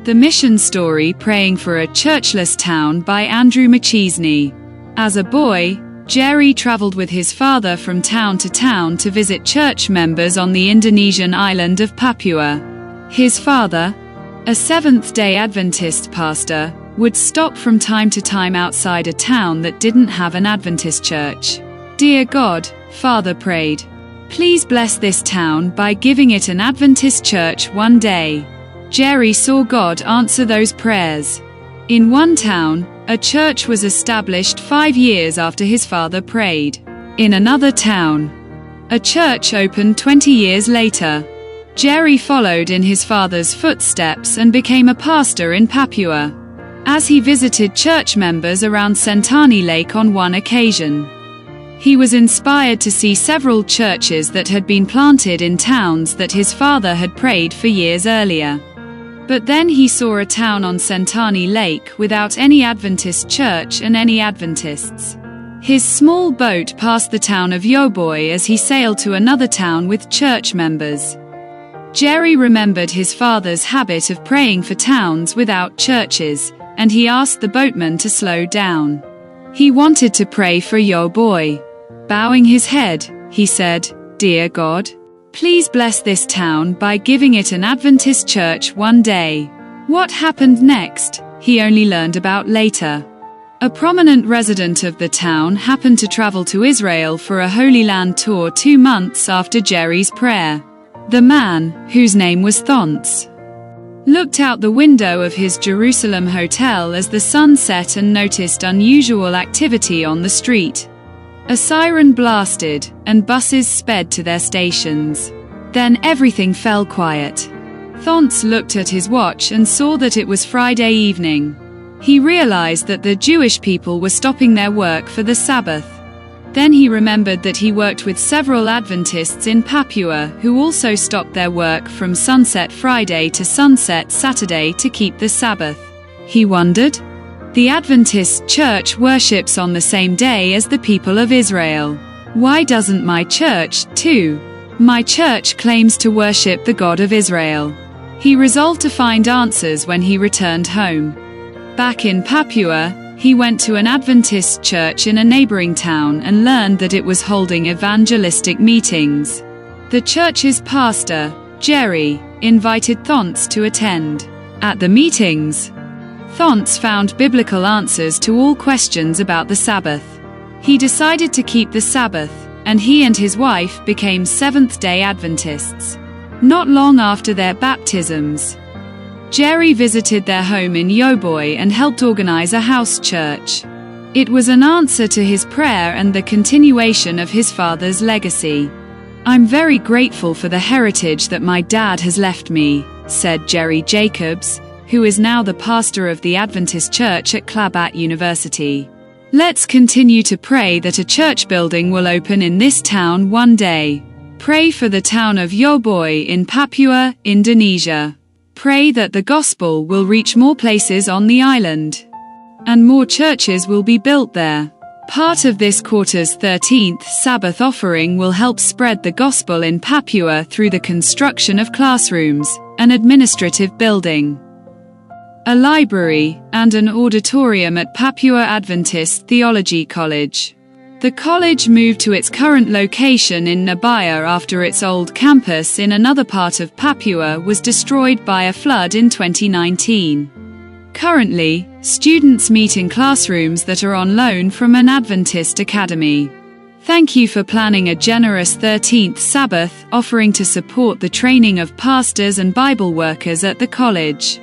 The Mission Story: Praying for a Churchless Town by Andrew McChesney. As a boy, Jerry traveled with his father from town to visit church members on the Indonesian island of Papua. His father, a Seventh-day Adventist pastor, would stop from time to time outside a town that didn't have an Adventist church. "Dear God," Father prayed, "please bless this town by giving it an Adventist church one day." Jerry saw God answer those prayers. In one town, a church was established 5 years after his father prayed. In another town, a church opened 20 years later. Jerry followed in his father's footsteps and became a pastor in Papua. As he visited church members around Sentani Lake on one occasion, he was inspired to see several churches that had been planted in towns that his father had prayed for years earlier. But then he saw a town on Sentani Lake without any Adventist church and any Adventists. His small boat passed the town of Yoboi as he sailed to another town with church members. Jerry remembered his father's habit of praying for towns without churches, and he asked the boatman to slow down. He wanted to pray for Yoboi. Bowing his head, he said, "Dear God, please bless this town by giving it an Adventist church one day." What happened next, he only learned about later. A prominent resident of the town happened to travel to Israel for a Holy Land tour 2 months after Jerry's prayer. The man, whose name was Thonce, looked out the window of his Jerusalem hotel as the sun set and noticed unusual activity on the street. A siren blasted, and buses sped to their stations. Then everything fell quiet. Thonce looked at his watch and saw that it was Friday evening. He realized that the Jewish people were stopping their work for the Sabbath. Then he remembered that he worked with several Adventists in Papua who also stopped their work from sunset Friday to sunset Saturday to keep the Sabbath. He wondered, the Adventist church worships on the same day as the people of Israel. Why doesn't my church, too? My church claims to worship the God of Israel. He resolved to find answers when he returned home. Back in Papua, he went to an Adventist church in a neighboring town and learned that it was holding evangelistic meetings. The church's pastor, Jerry, invited Thonce to attend. At the meetings, Thonce found biblical answers to all questions about the Sabbath. He decided to keep the Sabbath, and he and his wife became Seventh-day Adventists. Not long after their baptisms, Jerry visited their home in Yoboi and helped organize a house church. It was an answer to his prayer and the continuation of his father's legacy. "I'm very grateful for the heritage that my dad has left me," said Jerry Jacobs, who is now the pastor of the Adventist Church at Klabat University. "Let's continue to pray that a church building will open in this town one day. Pray for the town of Yoboi in Papua, Indonesia. Pray that the gospel will reach more places on the island, and more churches will be built there. Part of this quarter's 13th Sabbath offering will help spread the gospel in Papua through the construction of classrooms, an administrative building, a library, and an auditorium at Papua Adventist Theology College." The college moved to its current location in Nabaya after its old campus in another part of Papua was destroyed by a flood in 2019. Currently, students meet in classrooms that are on loan from an Adventist academy. Thank you for planning a generous 13th Sabbath offering to support the training of pastors and Bible workers at the college.